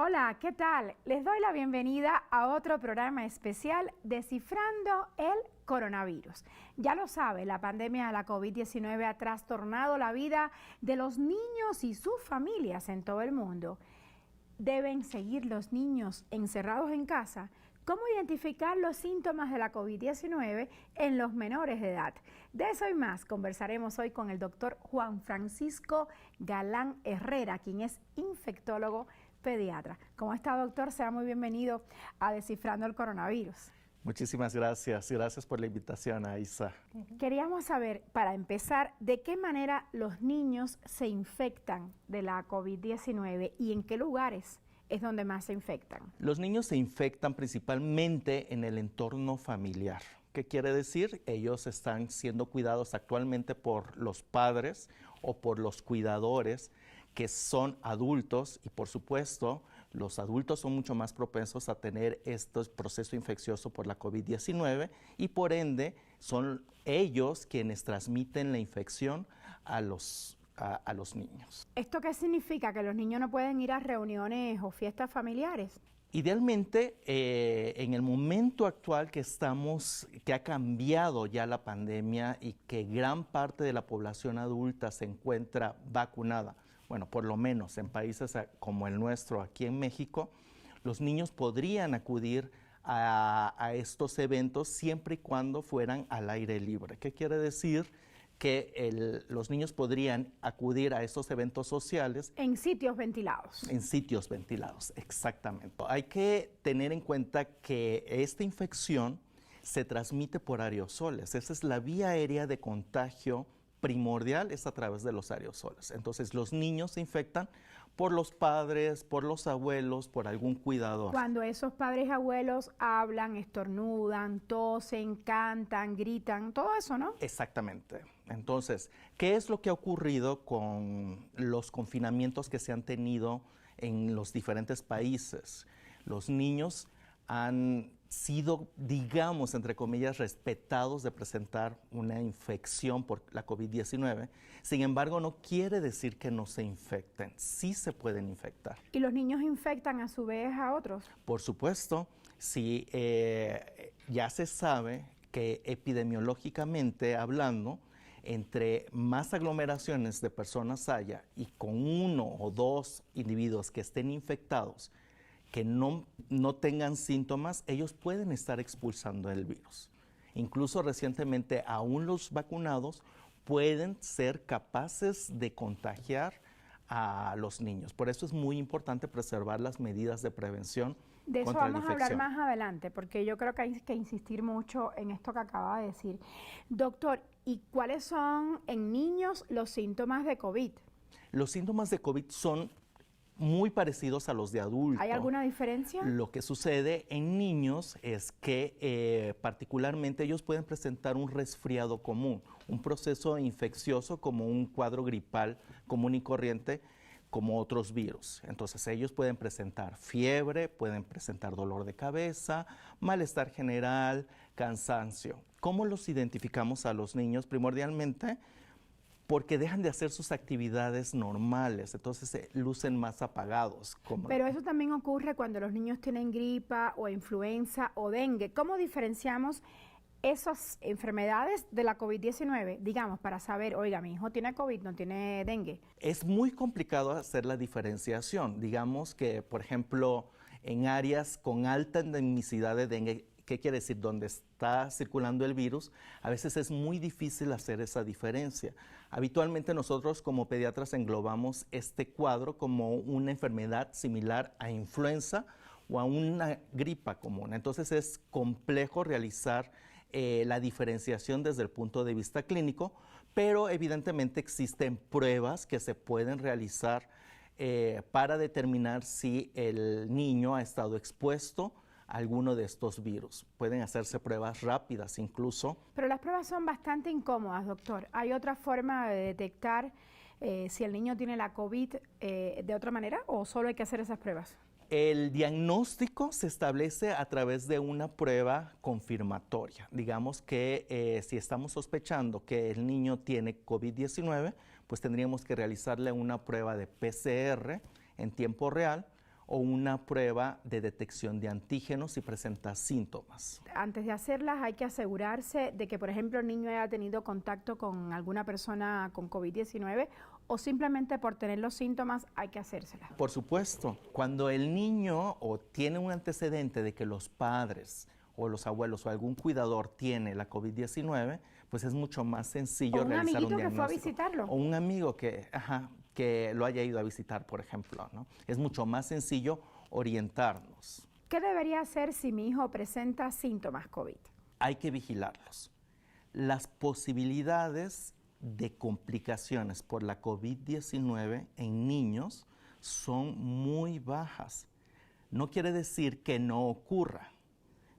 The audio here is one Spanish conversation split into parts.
Hola, ¿qué tal? Les doy la bienvenida a otro programa especial Descifrando el Coronavirus. Ya lo sabe, la pandemia de la COVID-19 ha trastornado la vida de los niños y sus familias en todo el mundo. ¿Deben seguir los niños encerrados en casa? ¿Cómo identificar los síntomas de la COVID-19 en los menores de edad? De eso y más conversaremos hoy con el doctor Juan Francisco Galán Herrera, quien es infectólogo pediatra. ¿Cómo está, doctor? Sea muy bienvenido a Descifrando el Coronavirus. Muchísimas gracias. Gracias por la invitación, Aisa. Queríamos saber, para empezar, de qué manera los niños se infectan de la COVID-19 y en qué lugares es donde más se infectan. Los niños se infectan principalmente en el entorno familiar. ¿Qué quiere decir? Ellos están siendo cuidados actualmente por los padres o por los cuidadores que son adultos y, por supuesto, los adultos son mucho más propensos a tener este proceso infeccioso por la COVID-19 y, por ende, son ellos quienes transmiten la infección a los niños. ¿Esto qué significa? ¿Que los niños no pueden ir a reuniones o fiestas familiares? Idealmente, en el momento actual que ha cambiado ya la pandemia y que gran parte de la población adulta se encuentra vacunada, bueno, por lo menos en países como el nuestro, aquí en México, los niños podrían acudir a estos eventos siempre y cuando fueran al aire libre. ¿Qué quiere decir? Que los niños podrían acudir a estos eventos sociales. En sitios ventilados. En sitios ventilados, exactamente. Hay que tener en cuenta que esta infección se transmite por aerosoles. Esa es la vía aérea de contagio primordial, es a través de los aerosoles. Entonces, los niños se infectan por los padres, por los abuelos, por algún cuidador. Cuando esos padres y abuelos hablan, estornudan, tosen, cantan, gritan, todo eso, ¿no? Exactamente. Entonces, ¿qué es lo que ha ocurrido con los confinamientos que se han tenido en los diferentes países? Los niños han sido, digamos, entre comillas, respetados de presentar una infección por la COVID-19. Sin embargo, no quiere decir que no se infecten. Sí se pueden infectar. ¿Y los niños infectan a su vez a otros? Por supuesto, sí, ya se sabe que epidemiológicamente hablando, entre más aglomeraciones de personas haya y con uno o dos individuos que estén infectados, que no tengan síntomas, ellos pueden estar expulsando el virus. Incluso recientemente, aún los vacunados pueden ser capaces de contagiar a los niños. Por eso es muy importante preservar las medidas de prevención contra la infección. De eso vamos a hablar más adelante, porque yo creo que hay que insistir mucho en esto que acaba de decir. Doctor, ¿y cuáles son en niños los síntomas de COVID? Los síntomas de COVID son muy parecidos a los de adultos. ¿Hay alguna diferencia? Lo que sucede en niños es que particularmente ellos pueden presentar un resfriado común, un proceso infeccioso como un cuadro gripal común y corriente, como otros virus. Entonces ellos pueden presentar fiebre, pueden presentar dolor de cabeza, malestar general, cansancio. ¿Cómo los identificamos a los niños? Primordialmente porque dejan de hacer sus actividades normales, entonces se lucen más apagados. Pero eso también ocurre cuando los niños tienen gripa o influenza o dengue. ¿Cómo diferenciamos esas enfermedades de la COVID-19? Digamos, para saber, oiga, mi hijo tiene COVID, no tiene dengue. Es muy complicado hacer la diferenciación. Digamos que, por ejemplo, en áreas con alta endemicidad de dengue, ¿qué quiere decir? Donde está circulando el virus, a veces es muy difícil hacer esa diferencia. Habitualmente nosotros como pediatras englobamos este cuadro como una enfermedad similar a influenza o a una gripa común. Entonces es complejo realizar la diferenciación desde el punto de vista clínico, pero evidentemente existen pruebas que se pueden realizar para determinar si el niño ha estado expuesto alguno de estos virus. Pueden hacerse pruebas rápidas incluso. Pero las pruebas son bastante incómodas, doctor. ¿Hay otra forma de detectar si el niño tiene la COVID de otra manera o solo hay que hacer esas pruebas? El diagnóstico se establece a través de una prueba confirmatoria. Digamos que si estamos sospechando que el niño tiene COVID-19, pues tendríamos que realizarle una prueba de PCR en tiempo real o una prueba de detección de antígenos si presenta síntomas. Antes de hacerlas hay que asegurarse de que, por ejemplo, el niño haya tenido contacto con alguna persona con COVID-19 o simplemente por tener los síntomas hay que hacérselas. Por supuesto, cuando el niño o tiene un antecedente de que los padres o los abuelos o algún cuidador tiene la COVID-19, pues es mucho más sencillo realizar un diagnóstico. O un amiguito que fue a visitarlo. O un amigo que lo haya ido a visitar, por ejemplo, ¿no? Es mucho más sencillo orientarnos. ¿Qué debería hacer si mi hijo presenta síntomas COVID? Hay que vigilarlos. Las posibilidades de complicaciones por la COVID-19 en niños son muy bajas. No quiere decir que no ocurra.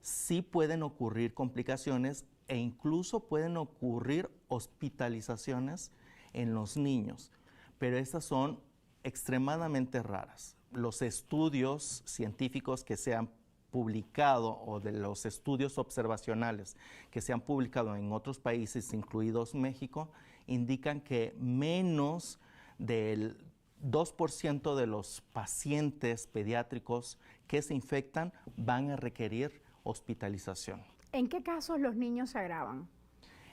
Sí pueden ocurrir complicaciones e incluso pueden ocurrir hospitalizaciones en los niños, pero estas son extremadamente raras. Los estudios científicos que se han publicado o de los estudios observacionales que se han publicado en otros países, incluidos México, indican que menos del 2% de los pacientes pediátricos que se infectan van a requerir hospitalización. ¿En qué casos los niños se agravan?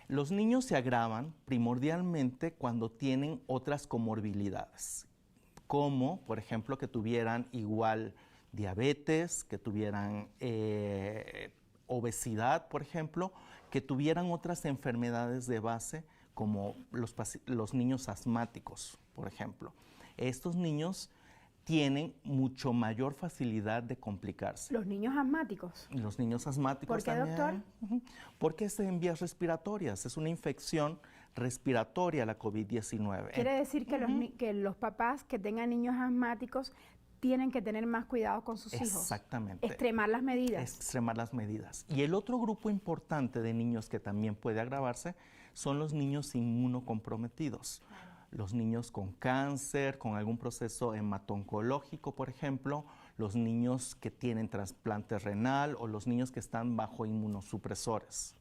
Los niños se agravan primordialmente cuando tienen otras comorbilidades, como por ejemplo que tuvieran igual diabetes, que tuvieran obesidad, por ejemplo, que tuvieran otras enfermedades de base como los niños asmáticos, por ejemplo. Estos niños tienen mucho mayor facilidad de complicarse. ¿Los niños asmáticos? Los niños asmáticos ¿Por qué, también, doctor? Porque es en vías respiratorias, es una infección respiratoria la COVID-19. Quiere decir que, que los papás que tengan niños asmáticos tienen que tener más cuidado con sus hijos. Exactamente. Extremar las medidas. Extremar las medidas. Y el otro grupo importante de niños que también puede agravarse son los niños inmunocomprometidos. Los niños con cáncer, con algún proceso hemato-oncológico, por ejemplo, los niños que tienen trasplante renal o los niños que están bajo inmunosupresores.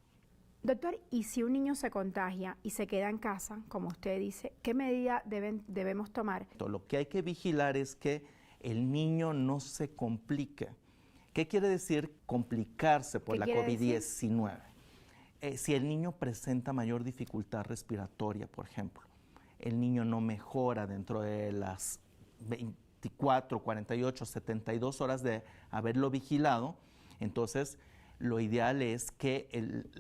Doctor, ¿y si un niño se contagia y se queda en casa, como usted dice, qué medida debemos tomar? Lo que hay que vigilar es que el niño no se complique. ¿Qué quiere decir complicarse por la COVID-19? Si el niño presenta mayor dificultad respiratoria, por ejemplo, el niño no mejora dentro de las 24, 48, 72 horas de haberlo vigilado, entonces lo ideal es que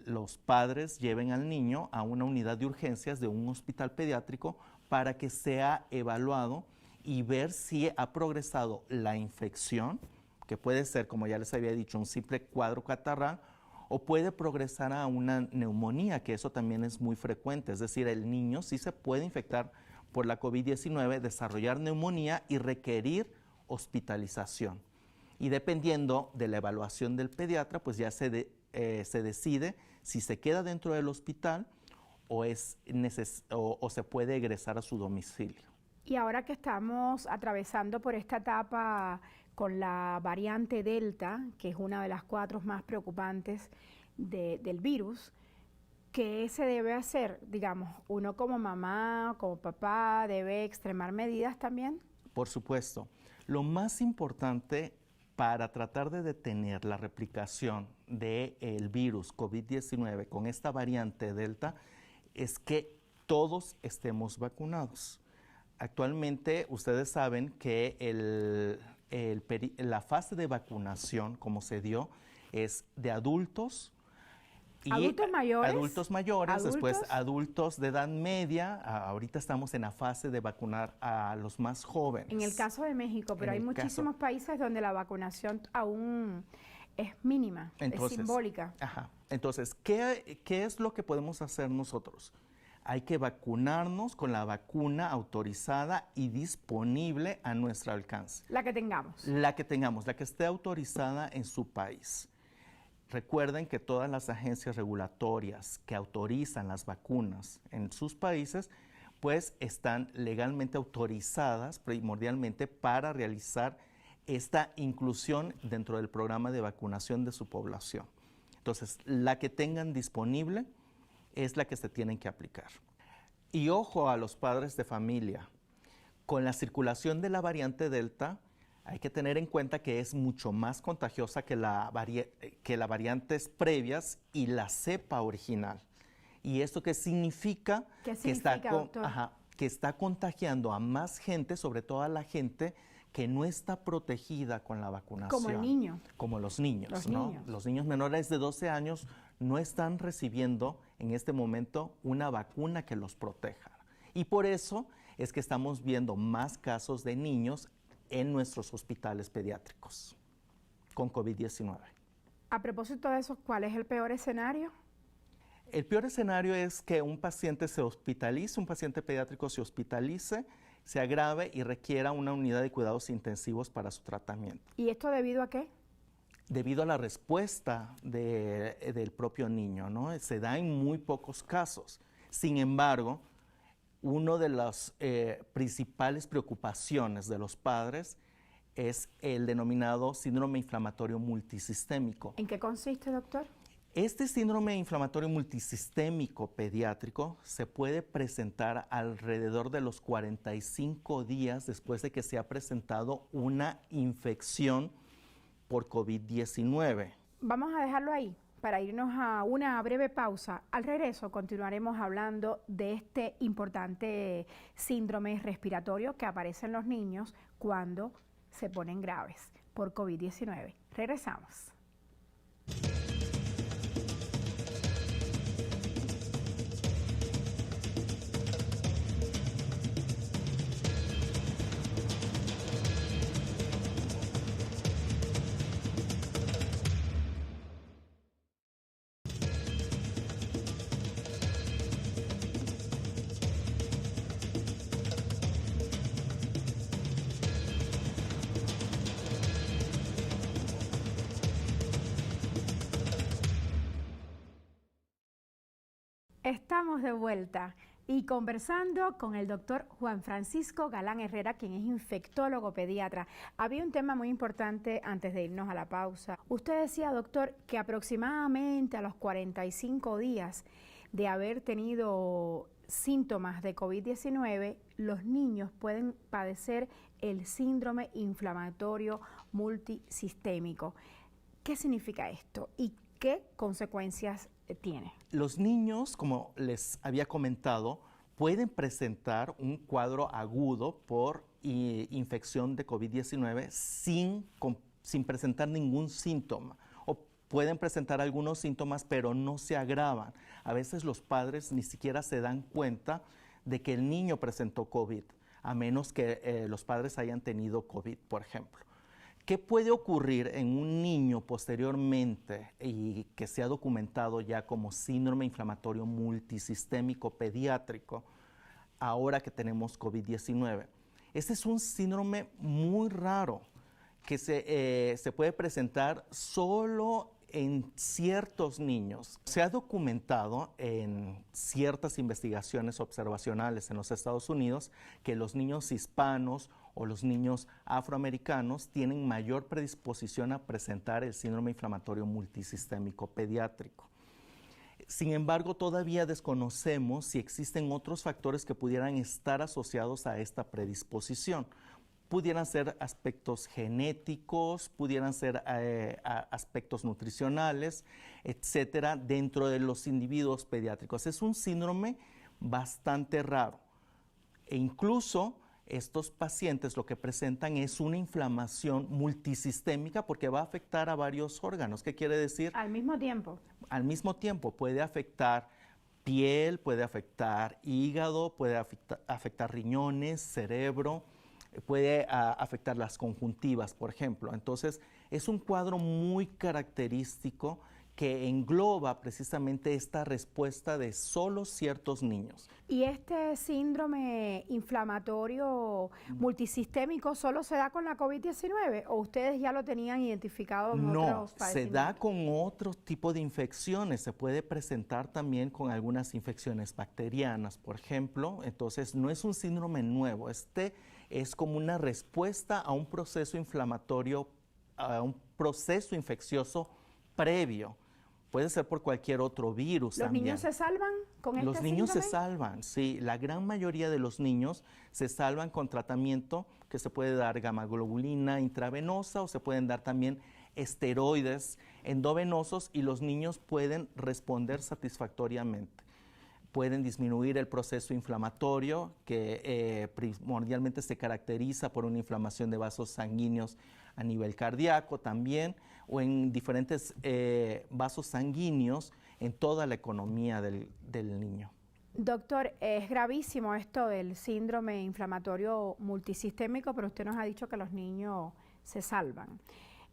los padres lleven al niño a una unidad de urgencias de un hospital pediátrico para que sea evaluado y ver si ha progresado la infección, que puede ser, como ya les había dicho, un simple cuadro catarral, o puede progresar a una neumonía, que eso también es muy frecuente. Es decir, el niño sí se puede infectar por la COVID-19, desarrollar neumonía y requerir hospitalización. Y dependiendo de la evaluación del pediatra, pues ya se decide si se queda dentro del hospital o se puede egresar a su domicilio. Y ahora que estamos atravesando por esta etapa con la variante Delta, que es una de las 4 más preocupantes del virus, ¿qué se debe hacer? Digamos, uno como mamá, como papá, ¿debe extremar medidas también? Por supuesto. Lo más importante para tratar de detener la replicación del virus COVID-19 con esta variante Delta es que todos estemos vacunados. Actualmente ustedes saben que la fase de vacunación, como se dio, es de adultos y adultos mayores, después adultos de edad media. Ahorita estamos en la fase de vacunar a los más jóvenes. En el caso de México, pero hay muchísimos países donde la vacunación aún es mínima, es simbólica. Entonces, ¿qué es lo que podemos hacer nosotros? Hay que vacunarnos con la vacuna autorizada y disponible a nuestro alcance. La que tengamos. La que tengamos, la que esté autorizada en su país. Recuerden que todas las agencias regulatorias que autorizan las vacunas en sus países, pues están legalmente autorizadas primordialmente para realizar esta inclusión dentro del programa de vacunación de su población. Entonces, la que tengan disponible es la que se tienen que aplicar. Y ojo a los padres de familia, con la circulación de la variante Delta, Hay que tener en cuenta que es mucho más contagiosa que las variantes previas y la cepa original. ¿Y esto qué significa? ¿Qué significa, doctor? Que está contagiando a más gente, sobre todo a la gente que no está protegida con la vacunación. Como el niño. Como los niños, los ¿no? Niños. Los niños menores de 12 años no están recibiendo en este momento una vacuna que los proteja. Y por eso es que estamos viendo más casos de niños en nuestros hospitales pediátricos con COVID-19. A propósito de eso, ¿cuál es el peor escenario? El peor escenario es que un paciente se hospitalice, un paciente pediátrico se hospitalice, se agrave y requiera una unidad de cuidados intensivos para su tratamiento. ¿Y esto debido a qué? Debido a la respuesta del propio niño, ¿no? Se da en muy pocos casos. Sin embargo, una de las principales preocupaciones de los padres es el denominado síndrome inflamatorio multisistémico. ¿En qué consiste, doctor? Este síndrome inflamatorio multisistémico pediátrico se puede presentar alrededor de los 45 días después de que se ha presentado una infección por COVID-19. Vamos a dejarlo ahí para irnos a una breve pausa. Al regreso continuaremos hablando de este importante síndrome respiratorio que aparece en los niños cuando se ponen graves por COVID-19. Regresamos. Estamos de vuelta y conversando con el doctor Juan Francisco Galán Herrera, quien es infectólogo pediatra. Había un tema muy importante antes de irnos a la pausa. Usted decía, doctor, que aproximadamente a los 45 días de haber tenido síntomas de COVID-19, los niños pueden padecer el síndrome inflamatorio multisistémico. ¿Qué significa esto y qué consecuencias tiene? Los niños, como les había comentado, pueden presentar un cuadro agudo por infección de COVID-19 sin presentar ningún síntoma. O pueden presentar algunos síntomas, pero no se agravan. A veces los padres ni siquiera se dan cuenta de que el niño presentó COVID, a menos que los padres hayan tenido COVID, por ejemplo. ¿Qué puede ocurrir en un niño posteriormente y que se ha documentado ya como síndrome inflamatorio multisistémico pediátrico ahora que tenemos COVID-19? Este es un síndrome muy raro que se puede presentar solo en ciertos niños. Se ha documentado en ciertas investigaciones observacionales en los Estados Unidos que los niños hispanos o los niños afroamericanos tienen mayor predisposición a presentar el síndrome inflamatorio multisistémico pediátrico. Sin embargo, todavía desconocemos si existen otros factores que pudieran estar asociados a esta predisposición. Pudieran ser aspectos genéticos, pudieran ser aspectos nutricionales, etcétera, dentro de los individuos pediátricos. Es un síndrome bastante raro e incluso estos pacientes lo que presentan es una inflamación multisistémica porque va a afectar a varios órganos. ¿Qué quiere decir? Al mismo tiempo. Al mismo tiempo puede afectar piel, puede afectar hígado, puede afectar riñones, cerebro, puede afectar las conjuntivas, por ejemplo. Entonces, es un cuadro muy característico que engloba precisamente esta respuesta de solo ciertos niños. ¿Y este síndrome inflamatorio multisistémico solo se da con la COVID-19 o ustedes ya lo tenían identificado en otros padecimientos? No, se da con otro tipo de infecciones. Se puede presentar también con algunas infecciones bacterianas, por ejemplo. Entonces, no es un síndrome nuevo. Este es como una respuesta a un proceso inflamatorio, a un proceso infeccioso previo. Puede ser por cualquier otro virus ¿Los también. niños se salvan con Los este niños se síndrome? salvan, sí. La gran mayoría de los niños se salvan con tratamiento que se puede dar gamma-globulina intravenosa o se pueden dar también esteroides endovenosos y los niños pueden responder satisfactoriamente. Pueden disminuir el proceso inflamatorio que primordialmente se caracteriza por una inflamación de vasos sanguíneos a nivel cardíaco también o en diferentes vasos sanguíneos en toda la economía del niño. Doctor, es gravísimo esto del síndrome inflamatorio multisistémico, pero usted nos ha dicho que los niños se salvan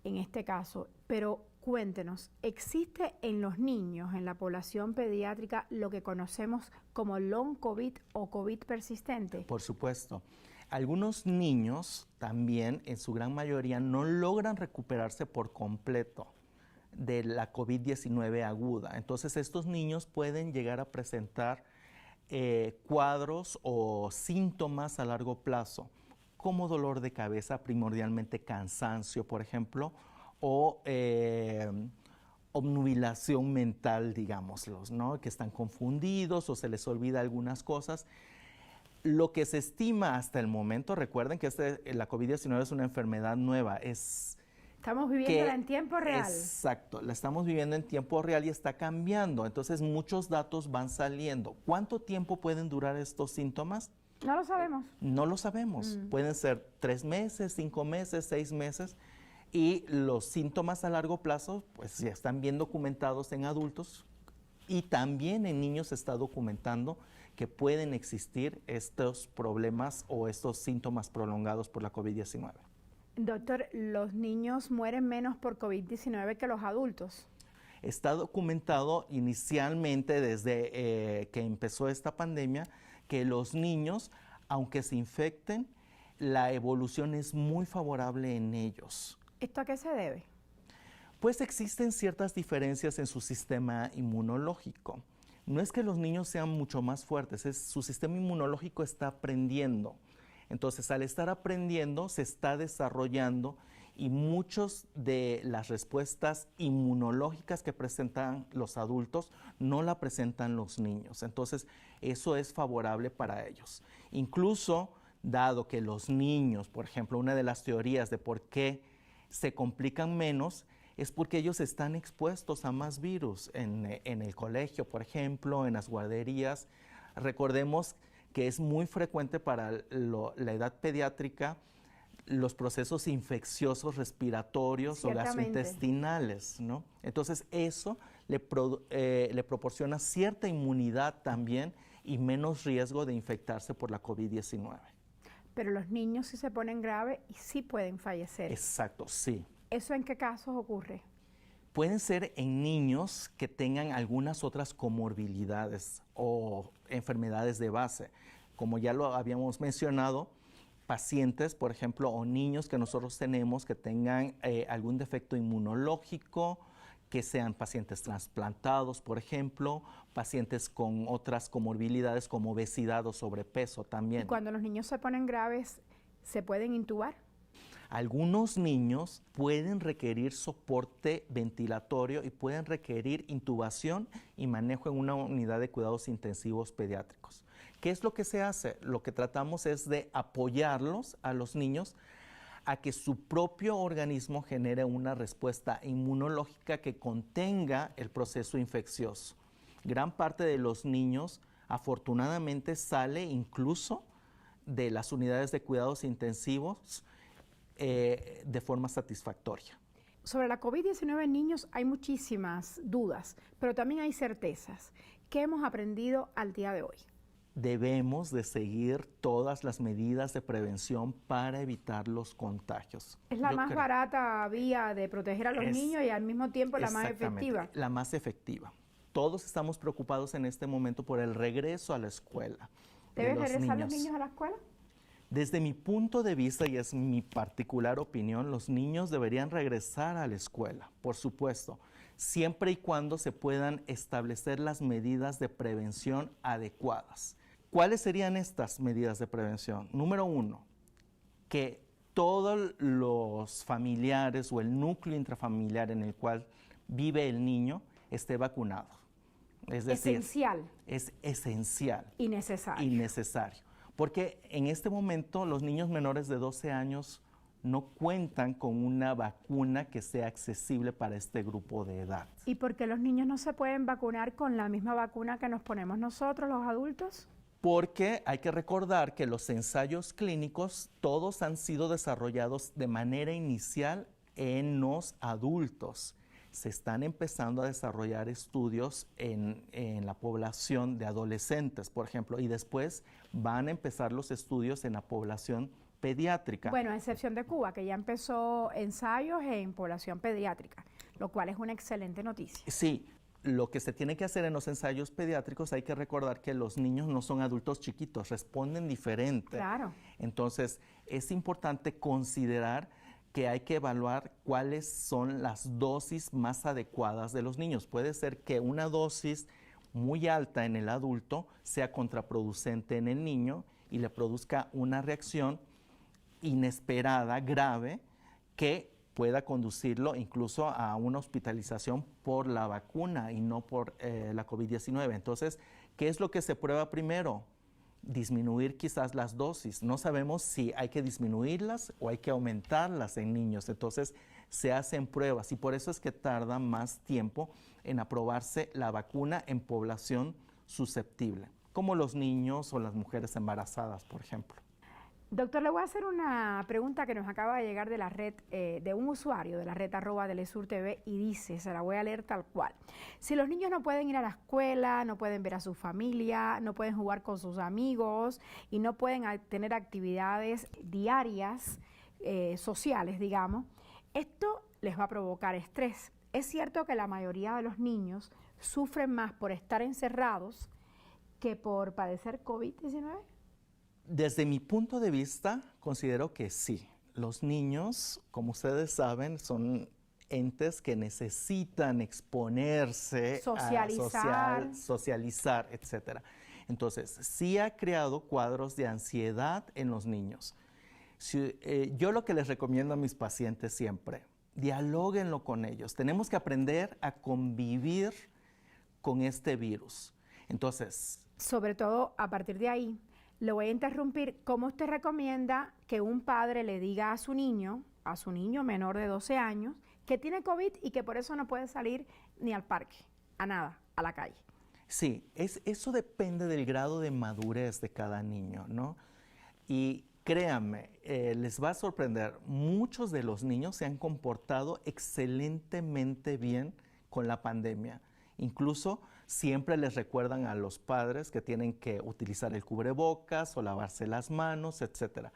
en este caso. Pero cuéntenos, ¿existe en los niños, en la población pediátrica, lo que conocemos como long COVID o COVID persistente? Por supuesto. Algunos niños también, en su gran mayoría, no logran recuperarse por completo de la COVID-19 aguda. Entonces, estos niños pueden llegar a presentar cuadros o síntomas a largo plazo, como dolor de cabeza, primordialmente cansancio, por ejemplo, o obnubilación mental, digámoslos, ¿no? Que están confundidos o se les olvida algunas cosas. Lo que se estima hasta el momento, recuerden que la COVID-19 es una enfermedad nueva, Estamos viviéndola en tiempo real. Exacto, la estamos viviendo en tiempo real y está cambiando, entonces muchos datos van saliendo. ¿Cuánto tiempo pueden durar estos síntomas? No lo sabemos. No lo sabemos, pueden ser 3 meses, 5 meses, 6 meses y los síntomas a largo plazo pues ya están bien documentados en adultos y también en niños se está documentando que pueden existir estos problemas o estos síntomas prolongados por la COVID-19. Doctor, ¿los niños mueren menos por COVID-19 que los adultos? Está documentado inicialmente desde que empezó esta pandemia que los niños, aunque se infecten, la evolución es muy favorable en ellos. ¿Esto a qué se debe? Pues existen ciertas diferencias en su sistema inmunológico. No es que los niños sean mucho más fuertes, su sistema inmunológico está aprendiendo. Entonces, al estar aprendiendo, se está desarrollando y muchas de las respuestas inmunológicas que presentan los adultos no la presentan los niños. Entonces, eso es favorable para ellos. Incluso, dado que los niños, por ejemplo, una de las teorías de por qué se complican menos es porque ellos están expuestos a más virus en el colegio, por ejemplo, en las guarderías. Recordemos que es muy frecuente para la edad pediátrica los procesos infecciosos respiratorios o gastrointestinales, ¿no? Entonces eso le proporciona cierta inmunidad también y menos riesgo de infectarse por la COVID-19. Pero los niños sí se ponen graves y sí pueden fallecer. Exacto, sí. ¿Eso en qué casos ocurre? Pueden ser en niños que tengan algunas otras comorbilidades o enfermedades de base. Como ya lo habíamos mencionado, pacientes, por ejemplo, o niños que nosotros tenemos que tengan algún defecto inmunológico, que sean pacientes trasplantados, por ejemplo, pacientes con otras comorbilidades como obesidad o sobrepeso también. ¿Y cuando los niños se ponen graves, se pueden intubar? Algunos niños pueden requerir soporte ventilatorio y pueden requerir intubación y manejo en una unidad de cuidados intensivos pediátricos. ¿Qué es lo que se hace? Lo que tratamos es de apoyarlos a los niños a que su propio organismo genere una respuesta inmunológica que contenga el proceso infeccioso. Gran parte de los niños afortunadamente sale incluso de las unidades de cuidados intensivos de forma satisfactoria. Sobre la COVID-19 en niños hay muchísimas dudas, pero también hay certezas. ¿Qué hemos aprendido al día de hoy? Debemos de seguir todas las medidas de prevención para evitar los contagios. Es la más barata vía de proteger a los niños y al mismo tiempo la más efectiva. La más efectiva. Todos estamos preocupados en este momento por el regreso a la escuela. ¿Deben regresar los niños a la escuela? Desde mi punto de vista, y es mi particular opinión, los niños deberían regresar a la escuela, por supuesto, siempre y cuando se puedan establecer las medidas de prevención adecuadas. ¿Cuáles serían estas medidas de prevención? Número 1, que todos los familiares o el núcleo intrafamiliar en el cual vive el niño esté vacunado. Es decir, esencial. Es esencial. Y necesario. Y necesario. Porque en este momento los niños menores de 12 años no cuentan con una vacuna que sea accesible para este grupo de edad. ¿Y por qué los niños no se pueden vacunar con la misma vacuna que nos ponemos nosotros, los adultos? Porque hay que recordar que los ensayos clínicos todos han sido desarrollados de manera inicial en los adultos. Se están empezando a desarrollar estudios en la población de adolescentes, por ejemplo, y después van a empezar los estudios en la población pediátrica. Bueno, a excepción de Cuba, que ya empezó ensayos en población pediátrica, lo cual es una excelente noticia. Sí, lo que se tiene que hacer en los ensayos pediátricos, hay que recordar que los niños no son adultos chiquitos, responden diferente. Claro. Entonces, es importante considerar que hay que evaluar cuáles son las dosis más adecuadas de los niños. Puede ser que una dosis muy alta en el adulto sea contraproducente en el niño y le produzca una reacción inesperada, grave, que pueda conducirlo incluso a una hospitalización por la vacuna y no por la COVID-19. Entonces, ¿qué es lo que se prueba primero? Disminuir quizás las dosis. No sabemos si hay que disminuirlas o hay que aumentarlas en niños. Entonces, se hacen pruebas y por eso es que tarda más tiempo en aprobarse la vacuna en población susceptible, como los niños o las mujeres embarazadas, por ejemplo. Doctor, le voy a hacer una pregunta que nos acaba de llegar de la red, de un usuario de la red @DelesurTV y dice, se la voy a leer tal cual. Si los niños no pueden ir a la escuela, no pueden ver a su familia, no pueden jugar con sus amigos y no pueden tener actividades diarias, sociales, digamos, esto les va a provocar estrés. Es cierto que la mayoría de los niños sufren más por estar encerrados que por padecer COVID-19. Desde mi punto de vista, considero que sí. Los niños, como ustedes saben, son entes que necesitan exponerse, socializar, etc. Entonces, sí ha creado cuadros de ansiedad en los niños. Yo lo que les recomiendo a mis pacientes siempre, dialóguenlo con ellos. Tenemos que aprender a convivir con este virus. Entonces, sobre todo a partir de ahí, le voy a interrumpir. ¿Cómo usted recomienda que un padre le diga a su niño menor de 12 años, que tiene COVID y que por eso no puede salir ni al parque, a nada, a la calle? Sí, eso depende del grado de madurez de cada niño, ¿no? Y créanme, les va a sorprender, muchos de los niños se han comportado excelentemente bien con la pandemia. Incluso siempre les recuerdan a los padres que tienen que utilizar el cubrebocas o lavarse las manos, etc.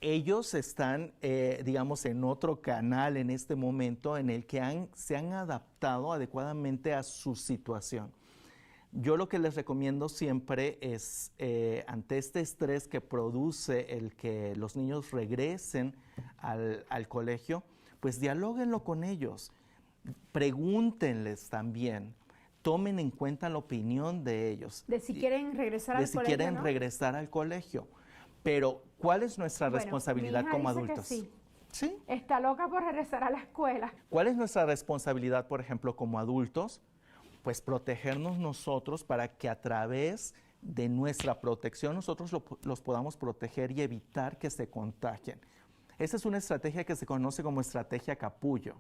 Ellos están, digamos, en otro canal en este momento en el que se han adaptado adecuadamente a su situación. Yo lo que les recomiendo siempre es, ante este estrés que produce el que los niños regresen al colegio, pues dialóguenlo con ellos, pregúntenles también. Tomen en cuenta la opinión de ellos. De si quieren regresar al colegio, De si quieren ¿no? regresar al colegio. Pero, ¿cuál es nuestra responsabilidad como adultos? Que sí. ¿Sí? Está loca por regresar a la escuela. ¿Cuál es nuestra responsabilidad, por ejemplo, como adultos? Pues protegernos nosotros para que a través de nuestra protección nosotros los podamos proteger y evitar que se contagien. Esa es una estrategia que se conoce como estrategia capullo.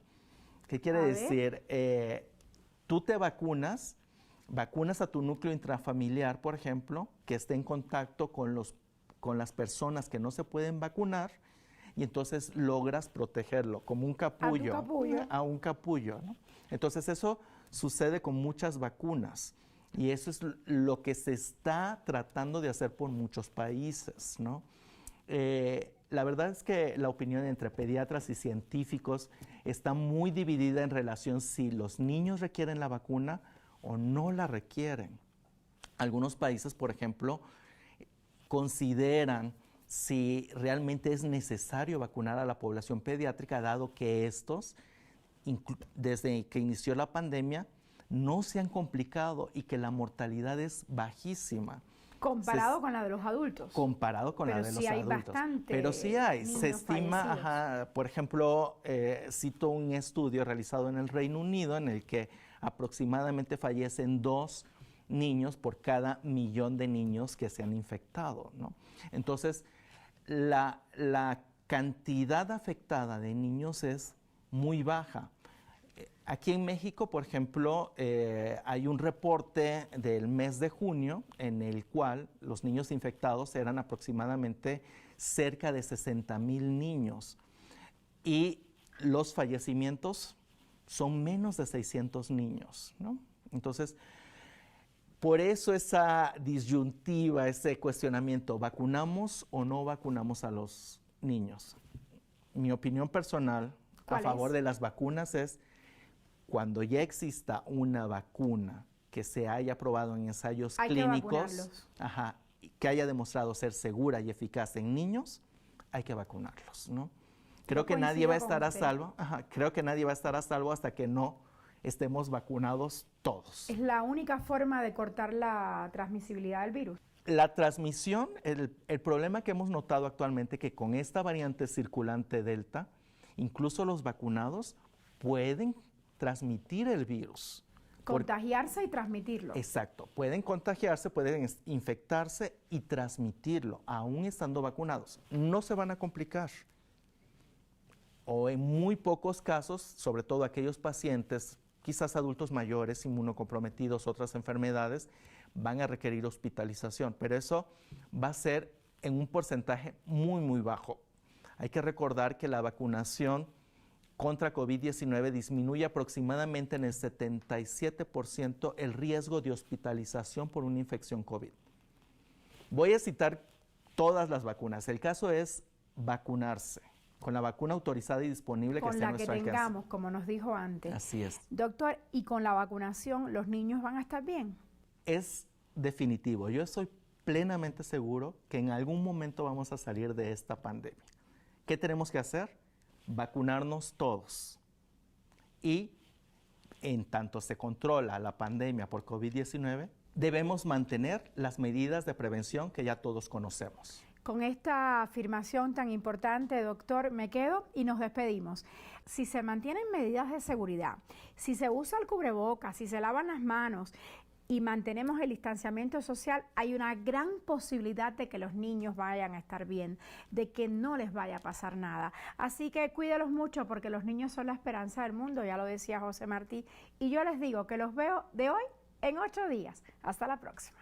¿Qué quiere decir? Tú te vacunas a tu núcleo intrafamiliar, por ejemplo, que esté en contacto con las personas que no se pueden vacunar, y entonces logras protegerlo como un capullo. A un capullo, ¿no? Entonces eso sucede con muchas vacunas y eso es lo que se está tratando de hacer por muchos países, ¿no? La verdad es que la opinión entre pediatras y científicos está muy dividida en relación si los niños requieren la vacuna o no la requieren. Algunos países, por ejemplo, consideran si realmente es necesario vacunar a la población pediátrica, dado que estos, desde que inició la pandemia, no se han complicado y que la mortalidad es bajísima. Comparado con la de los adultos. Comparado con la de los adultos. Pero sí hay bastante. Pero sí hay. Se estima, por ejemplo, cito un estudio realizado en el Reino Unido en el que aproximadamente fallecen 2 niños por cada 1.000.000 de niños que se han infectado, ¿no? Entonces, la cantidad afectada de niños es muy baja. Aquí en México, por ejemplo, hay un reporte del mes de junio en el cual los niños infectados eran aproximadamente cerca de 60,000 niños y los fallecimientos son menos de 600 niños, ¿no? Entonces, por eso esa disyuntiva, ese cuestionamiento, ¿vacunamos o no vacunamos a los niños? Mi opinión personal a favor de las vacunas es cuando ya exista una vacuna que se haya probado en ensayos clínicos, que haya demostrado ser segura y eficaz en niños, hay que vacunarlos, ¿no? Creo que nadie va a estar a salvo, creo que nadie va a estar a salvo hasta que no estemos vacunados todos. ¿Es la única forma de cortar la transmisibilidad del virus? La transmisión, el problema que hemos notado actualmente que con esta variante circulante Delta, incluso los vacunados pueden transmitir el virus. Contagiarse y transmitirlo. Exacto, pueden contagiarse, pueden infectarse y transmitirlo, aún estando vacunados. No se van a complicar. O en muy pocos casos, sobre todo aquellos pacientes, quizás adultos mayores, inmunocomprometidos, otras enfermedades, van a requerir hospitalización, pero eso va a ser en un porcentaje muy, muy bajo. Hay que recordar que la vacunación contra COVID-19 disminuye aproximadamente en el 77% el riesgo de hospitalización por una infección COVID. Voy a citar todas las vacunas. El caso es vacunarse con la vacuna autorizada y disponible que esté a nuestro alcance. Con la que tengamos, como nos dijo antes. Así es. Doctor, ¿y con la vacunación los niños van a estar bien? Es definitivo. Yo estoy plenamente seguro que en algún momento vamos a salir de esta pandemia. ¿Qué tenemos que hacer? Vacunarnos todos. Y en tanto se controla la pandemia por COVID-19, debemos mantener las medidas de prevención que ya todos conocemos. Con esta afirmación tan importante, doctor, me quedo y nos despedimos. Si se mantienen medidas de seguridad, si se usa el cubrebocas, si se lavan las manos y mantenemos el distanciamiento social, hay una gran posibilidad de que los niños vayan a estar bien, de que no les vaya a pasar nada. Así que cuídelos mucho porque los niños son la esperanza del mundo, ya lo decía José Martí, y yo les digo que los veo de hoy en 8 días. Hasta la próxima.